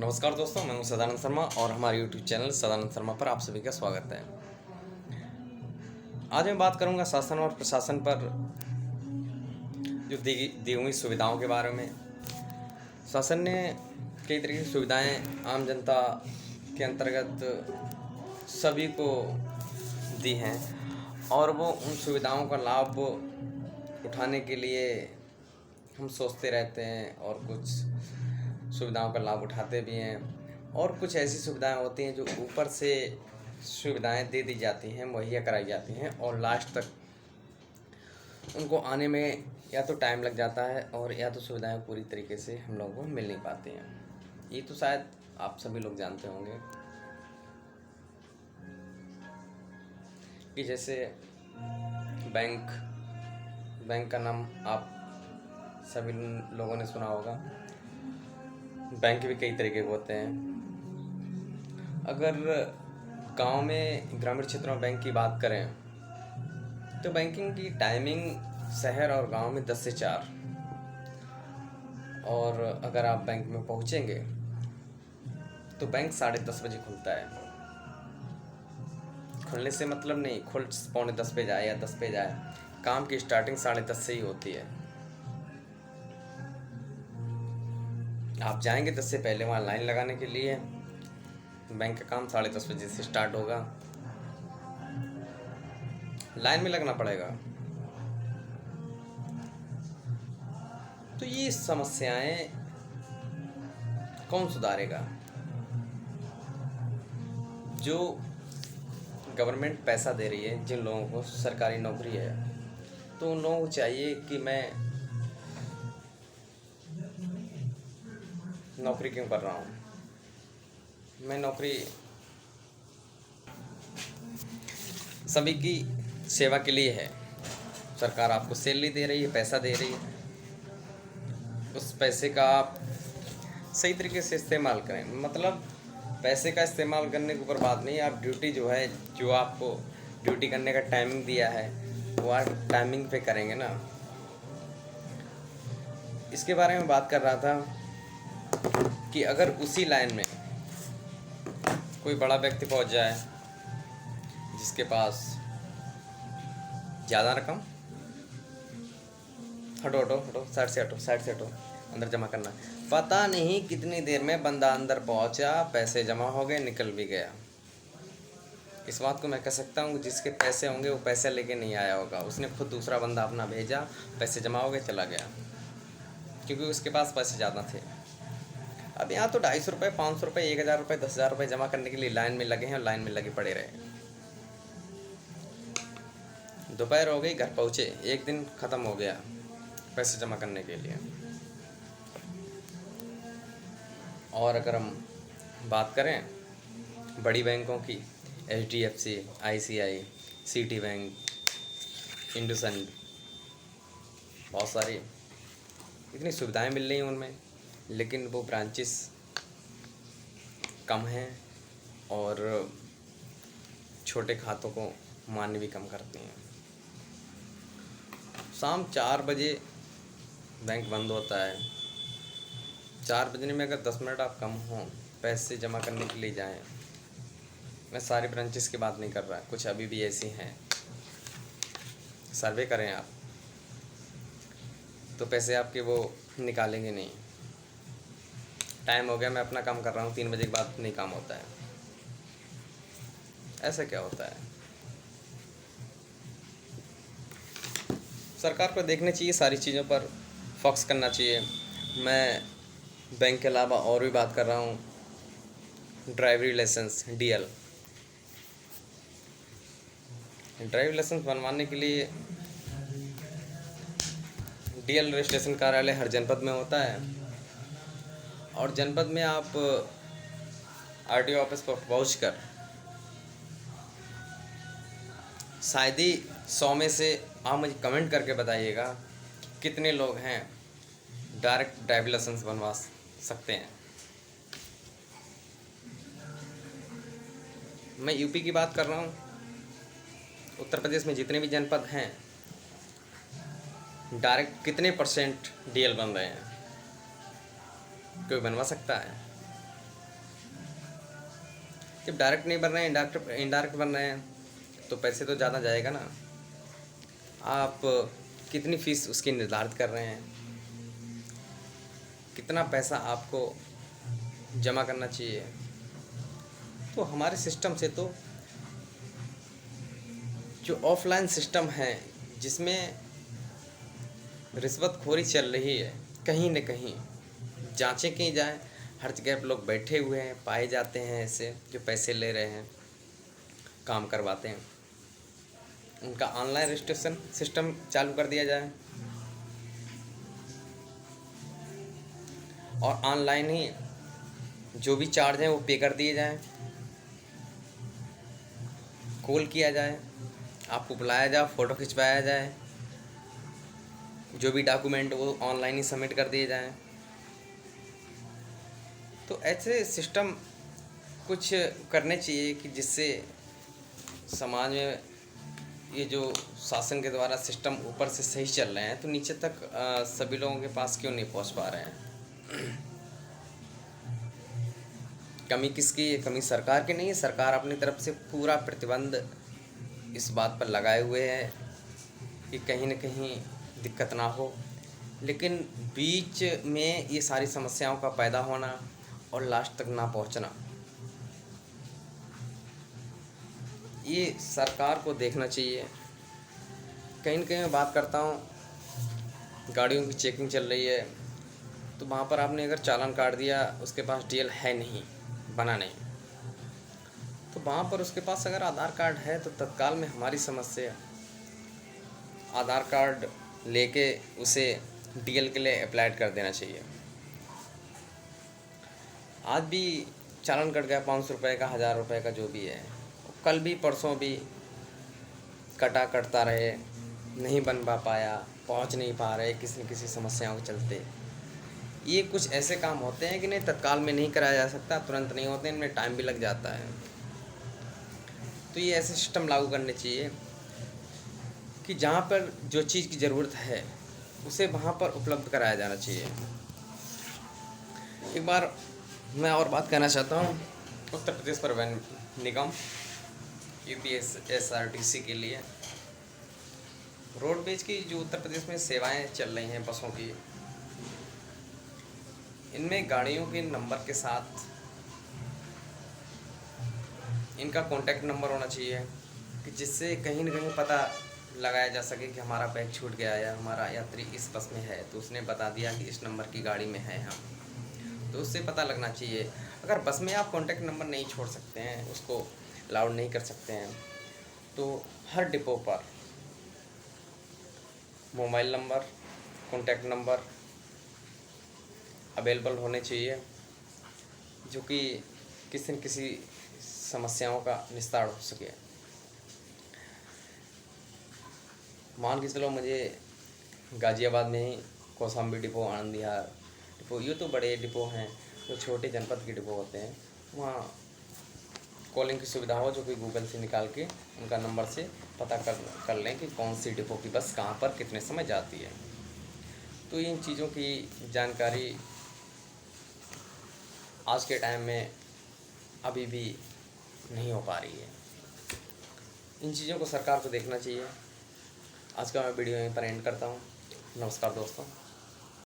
नमस्कार दोस्तों, मैं हूं सदानंद शर्मा और हमारे यूट्यूब चैनल सदानंद शर्मा पर आप सभी का स्वागत है। आज मैं बात करूंगा शासन और प्रशासन पर जो दी हुई सुविधाओं के बारे में। शासन ने कई तरह की सुविधाएं आम जनता के अंतर्गत सभी को दी हैं और वो उन सुविधाओं का लाभ उठाने के लिए हम सोचते रहते हैं और कुछ सुविधाओं का लाभ उठाते भी हैं। और कुछ ऐसी सुविधाएं होती हैं जो ऊपर से सुविधाएं दे दी जाती हैं, मुहैया कराई जाती हैं और लास्ट तक उनको आने में या तो टाइम लग जाता है और या तो सुविधाएं पूरी तरीके से हम लोगों को मिल नहीं पाती हैं। ये तो शायद आप सभी लोग जानते होंगे कि जैसे बैंक का नाम आप सभी लोगों ने सुना होगा। बैंक भी कई तरीके के होते हैं। अगर गांव में, ग्रामीण क्षेत्रों में बैंक की बात करें तो बैंकिंग की टाइमिंग शहर और गांव में 10 से 4, और अगर आप बैंक में पहुंचेंगे तो बैंक 10:30 बजे खुलता है। खुलने से मतलब नहीं खुल 9:45 पे जाए या 10 पे जाए, काम की स्टार्टिंग 10:30 से ही होती है। आप जाएंगे 10 से पहले वहाँ लाइन लगाने के लिए। बैंक का काम 10:30 बजे से स्टार्ट होगा। लाइन में लगना पड़ेगा। तो ये समस्याएं कौन सुधारेगा? जो गवर्नमेंट पैसा दे रही है, जिन लोगों को सरकारी नौकरी है, तो उन लोगों को चाहिए कि मैं नौकरी क्यों कर रहा हूँ। मैं नौकरी सभी की सेवा के लिए है। सरकार आपको सैलरी दे रही है, पैसा दे रही है, उस पैसे का आप सही तरीके से इस्तेमाल करें। मतलब पैसे का इस्तेमाल करने के ऊपर बात नहीं, आप ड्यूटी जो है, जो आपको ड्यूटी करने का टाइमिंग दिया है वो आप टाइमिंग पे करेंगे ना। इसके बारे में बात कर रहा था कि अगर उसी लाइन में कोई बड़ा व्यक्ति पहुंच जाए जिसके पास ज़्यादा रकम, हटो साइड से हटो, अंदर जमा करना, पता नहीं कितनी देर में बंदा अंदर पहुंचा, पैसे जमा हो गए, निकल भी गया। इस बात को मैं कह सकता हूँ, जिसके पैसे होंगे वो पैसे लेके नहीं आया होगा, उसने खुद दूसरा बंदा अपना भेजा, पैसे जमा हो गए, चला गया, क्योंकि उसके पास पैसे ज़्यादा थे। अब यहाँ तो 250 रुपये, 500 रुपये, 1000 रुपये, 10,000 रुपये जमा करने के लिए लाइन में लगे हैं और लाइन में लगे पड़े रहे। दोपहर हो गई, घर पहुँचे, एक दिन ख़त्म हो गया पैसे जमा करने के लिए। और अगर हम बात करें बड़ी बैंकों की, HDFC, ICI, city bank, IndusInd, बहुत सारी इतनी सुविधाएं मिल रही हैं उनमें, लेकिन वो ब्रांचेस कम हैं और छोटे खातों को मान्य भी कम करती हैं। शाम 4 बजे बैंक बंद होता है। 4 बजने में अगर 10 मिनट आप कम हों, पैसे जमा करने के लिए जाएं, मैं सारी ब्रांचेस की बात नहीं कर रहा, कुछ अभी भी ऐसी हैं, सर्वे करें आप तो पैसे आपके वो निकालेंगे नहीं। टाइम हो गया, मैं अपना काम कर रहा हूँ, 3 बजे के बाद नहीं काम होता है। ऐसा क्या होता है? सरकार को देखना चाहिए, सारी चीज़ों पर फोकस करना चाहिए। मैं बैंक के अलावा और भी बात कर रहा हूँ, ड्राइवरी लाइसेंस, DL। ड्राइवरी लाइसेंस बनवाने के लिए DL रजिस्ट्रेशन कार्यालय हर जनपद में होता है, और जनपद में आप RTO ऑफिस पर पहुँचकर शायद ही 100 में से आप मुझे कमेंट करके बताइएगा कितने लोग हैं डायरेक्ट ड्राइविंग लाइसेंस बनवा सकते हैं। मैं यूपी की बात कर रहा हूँ। उत्तर प्रदेश में जितने भी जनपद हैं, डायरेक्ट कितने % DL बन रहे हैं? कोई बनवा सकता है? जब डायरेक्ट नहीं बन रहे हैं, इनडायरेक्ट बन रहे हैं, तो पैसे तो ज़्यादा जाएगा ना। आप कितनी फ़ीस उसकी निर्धारित कर रहे हैं, कितना पैसा आपको जमा करना चाहिए। तो हमारे सिस्टम से तो जो ऑफलाइन सिस्टम है, जिसमें रिश्वतखोरी चल रही है, कहीं न कहीं जांचें की जाए, हर जगह पर लोग बैठे हुए हैं, पाए जाते हैं ऐसे जो पैसे ले रहे हैं, काम करवाते हैं। उनका ऑनलाइन रजिस्ट्रेशन सिस्टम चालू कर दिया जाए और ऑनलाइन ही जो भी चार्ज हैं वो पे कर दिए जाएं, कॉल किया जाए, आपको बुलाया जाए, फ़ोटो खिंचवाया जाए, जो भी डॉक्यूमेंट वो ऑनलाइन ही सबमिट कर दिए जाएं। तो ऐसे सिस्टम कुछ करने चाहिए कि जिससे समाज में ये जो शासन के द्वारा सिस्टम ऊपर से सही चल रहे हैं, तो नीचे तक सभी लोगों के पास क्यों नहीं पहुंच पा रहे हैं। कमी किसकी है? कमी सरकार की नहीं है। सरकार अपनी तरफ से पूरा प्रतिबंध इस बात पर लगाए हुए है कि कहीं न कहीं दिक्कत ना हो, लेकिन बीच में ये सारी समस्याओं का पैदा होना और लास्ट तक ना पहुंचना, ये सरकार को देखना चाहिए। कहीं न कहीं मैं बात करता हूँ, गाड़ियों की चेकिंग चल रही है, तो वहाँ पर आपने अगर चालान काट दिया, उसके पास डीएल है नहीं, बना नहीं, तो वहाँ पर उसके पास अगर आधार कार्ड है तो तत्काल में हमारी समस्या, आधार कार्ड लेके उसे डीएल के लिए अप्लाई कर देना चाहिए। आज भी चालान कट गया 500 रुपये का, 1000 रुपये का, जो भी है, कल भी परसों भी कटता रहे, नहीं बन पाया, पहुंच नहीं पा रहे किसी न किसी समस्याओं के चलते। ये कुछ ऐसे काम होते हैं कि नहीं तत्काल में नहीं कराया जा सकता, तुरंत नहीं होते, इनमें टाइम भी लग जाता है। तो ये ऐसे सिस्टम लागू करने चाहिए कि जहाँ पर जो चीज़ की ज़रूरत है उसे वहाँ पर उपलब्ध कराया जाना चाहिए। एक बार मैं और बात करना चाहता हूँ उत्तर प्रदेश परिवहन निगम UPSRTC के लिए। रोडवेज की जो उत्तर प्रदेश में सेवाएं चल रही हैं बसों की, इनमें गाड़ियों के नंबर के साथ इनका कॉन्टैक्ट नंबर होना चाहिए कि जिससे कहीं न कहीं पता लगाया जा सके कि हमारा बैग छूट गया या हमारा यात्री इस बस में है, तो उसने बता दिया कि इस नंबर की गाड़ी में है हम, तो उससे पता लगना चाहिए। अगर बस में आप कॉन्टैक्ट नंबर नहीं छोड़ सकते हैं, उसको अलाउड नहीं कर सकते हैं, तो हर डिपो पर mobile number, contact number available होने चाहिए, जो कि किसी न किसी समस्याओं का निस्तार हो सके। मान के चलो मुझे गाज़ियाबाद में ही कौशाम्बी डिपो, आनंद विहार डिपो, ये तो बड़े डिपो हैं, जो छोटे जनपद के डिपो होते हैं, वहाँ कॉलिंग की सुविधा हो, जो कि गूगल से निकाल के उनका नंबर से पता कर लें कि कौन सी डिपो की बस कहाँ पर कितने समय जाती है। तो इन चीज़ों की जानकारी आज के टाइम में अभी भी नहीं हो पा रही है। इन चीज़ों को सरकार को देखना चाहिए। आज का मैं वीडियो यहीं पर एंड करता हूँ। नमस्कार दोस्तों।